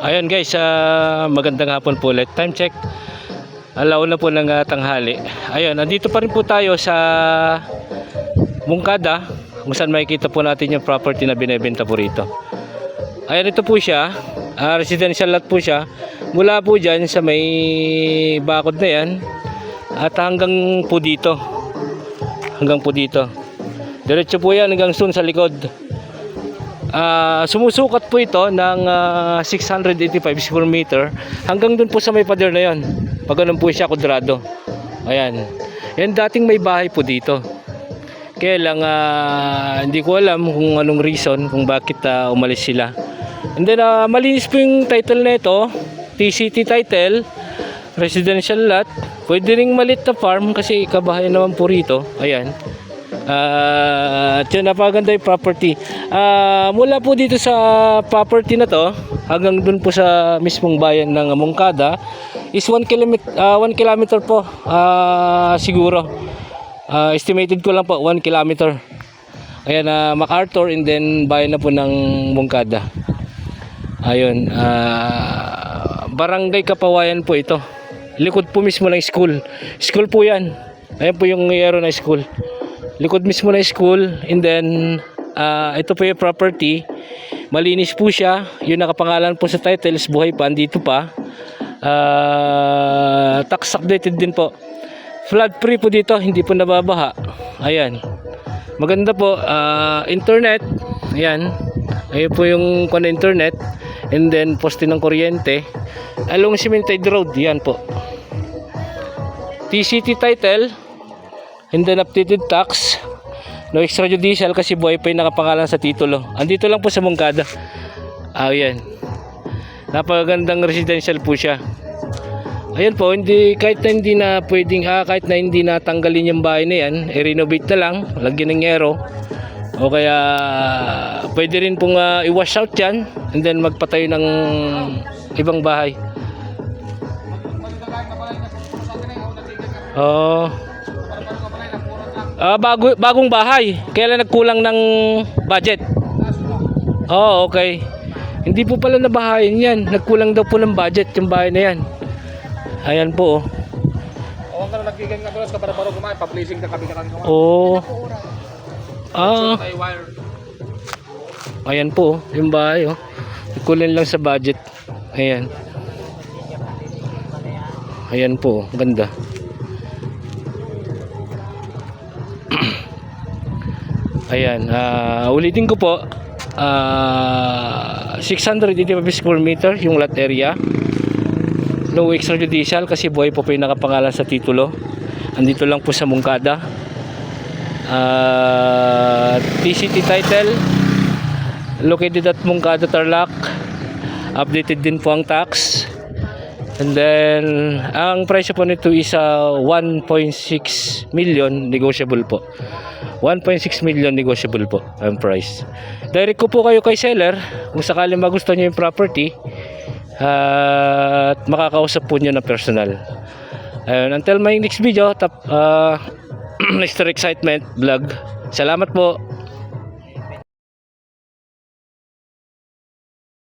Ayun guys, magandang hapon po ulit. Time check. Alauna po ng tanghali. Ayun, nandito pa rin po tayo sa Mungkada, kung saan makikita po natin yung property na binebenta po rito. Ayun, ito po siya. Residential lot po siya. Mula po dyan sa may bakod na yan at hanggang po dito. Diretso po yan hanggang sun sa likod. Sumusukat po ito ng 685 square meter hanggang dun po sa may pader na yon. Pag ganun po siya kwadrado. Ayan. Yan dating may bahay po dito. Kaya lang hindi ko alam kung anong reason kung bakit umalis sila. And then malinis po yung title na ito. TCT title, residential lot. Pwede ring malit na farm kasi kabahay naman po rito. Ayan. Yun, napaganda yung property. Mula po dito sa property na to hanggang dun po sa mismong bayan ng Mungkada is 1 kilometer po siguro. Estimated ko lang po 1 kilometer. Ayan, MacArthur and then bayan na po ng Mungkada. Ayun, Barangay Kapawayan po ito. Likod po mismo ng school. School po yan. Ayan po yung yero na school. Likod mismo ng school. And then ito po yung property. Malinis po siya. Yung nakapangalan po sa titles, buhay pa, andito pa. Tax updated din po. Flood free po dito, hindi po nababaha. Ayan. Maganda po. Internet. Ayan. Ayan po yung internet. And then poste ng kuryente along cemented road. Yan po. TCT title. And then updated tax. No extrajudicial kasi buhay pa yung nakapangalan sa titulo. Andito lang po sa Mungkada. Ayan. Napakagandang residential po siya. Ayan po, kahit na hindi na pwedeng kahit na hindi na tanggalin yung bahay na yan, i-renovate na lang, lagyan ng aero. O kaya pwede rin pong i-wash out yan and then magpatayo ng ibang bahay. Bagong bahay. Kaya lang nagkulang ng budget. Okay. Hindi po pala nabahayan yan. Nagkulang daw po ng budget yung bahay na yan. Ayan po. Huwag ka na nagkigang kabulas ka para kumain. Pa-placing na kami ka kumain. Ayan po. Yung bahay. Nagkulang lang sa budget. Ayan. Ayan po. Ganda. Ayan, ulitin ko po, 685 square meter yung lot area. No extrajudicial kasi buhay po yung nakapangalan sa titulo. Andito lang po sa Mungkada. TCT title, located at Mungkada, Tarlac. Updated din po ang tax. And then ang presyo po nito is 1.6 million, negotiable po. 1.6 million negotiable po ang price. Direct ko po kayo kay seller kung sakaling magustuhan niyo yung property at makakausap po niyo na personal. Ayun, until my next video, Mr. Excitement Vlog. Salamat po.